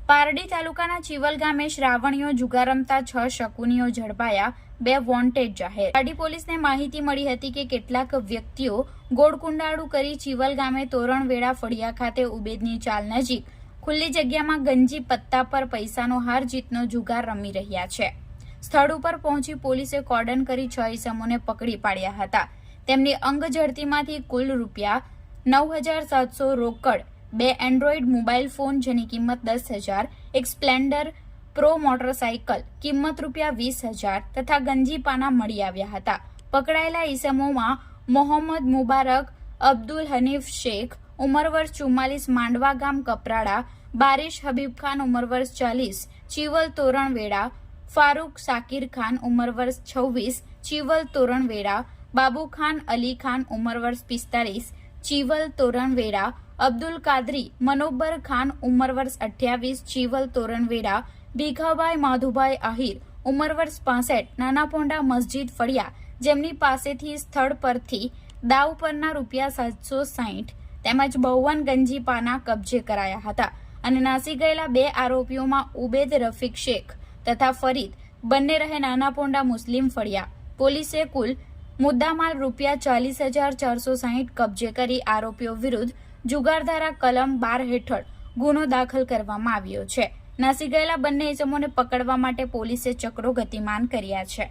પારડી તાલુકાના ચિવલ ગામે શ્રાવણીઓ જુગાર રમતા 6 શકુનીઓ ઝડપાયા, 2 વોન્ટેડ જાહેર। પારડી પોલીસને માહિતી મળી હતી કે કેટલાક વ્યક્તિઓ ગોળકુંડાળું કરી ચિવલ ગામે તોરણવેડા ફળિયા ખાતે ઉબેદની ચાલ નજીક ખુલ્લી જગ્યામાં ગંજી પત્તા પર પૈસાનો હાર જીતનો જુગાર રમી રહ્યા છે। સ્થળ ઉપર પહોંચી પોલીસે કોર્ડન કરી 6 ઇસમોને પકડી પાડ્યા હતા। તેમની અંગ ઝડતીમાંથી કુલ રૂપિયા 9,700 રોકડ, 2 એન્ડ્રોઇડ મોબાઈલ ફોન જેની કિંમત 10,000, એક સ્પ્લેન્ડર પ્રો મોટરસાઇકલ કિંમત રૂપિયા 20,000 તથા ગંજી પાના મળી આવ્યા હતા। પકડાયેલા ઇસમોમાં મોહમ્મદ મુબારક અબ્દુલ હનીફ શેખ ઉંમર વર્ષ 44 માંડવા ગામ કપરાડા, બારિશ હબીબ ખાન ઉંમર વર્ષ 40 ચિવલ તોરણવેડા, ફારૂક સાકિર ખાન ઉંમર વર્ષ 26 ચિવલ તોરણવેડા, બાબુ ખાન અલી ખાન ઉંમર વર્ષ 45 ચિવલ તોરણવેડા, અબ્દુલ કાદરી મનોબર ખાન ઉંમર વર્ષ 28 ચિવલ તોરણવેડા, ભીખાભાઈ માધુભાઈ આહિર ઉંમર વર્ષ 65 નાના પોંડા મસ્જિદ ફળિયા, જેમની પાસેથી સ્થળ પરથી દાવ પરના રૂપિયા 760 તેમજ 52 ગંજી પાના કબજે કરાયા હતા અને નાસી ગયેલા 2 આરોપીઓમાં ઉબેદ રફીક શેખ તથા ફરીદ બંને રહે નાના પોંડા મુસ્લિમ ફળિયા। પોલીસે કુલ મુદ્દામાલ રૂપિયા 40,460 કબજે કરી આરોપીઓ વિરુદ્ધ જુગારધારા કલમ 12 હેઠળ ગુનો દાખલ કરવામાં આવ્યો છે। નાસી ગયેલા બંને ઇસમોને પકડવા માટે પોલીસે ચક્રો ગતિમાન કર્યા છે।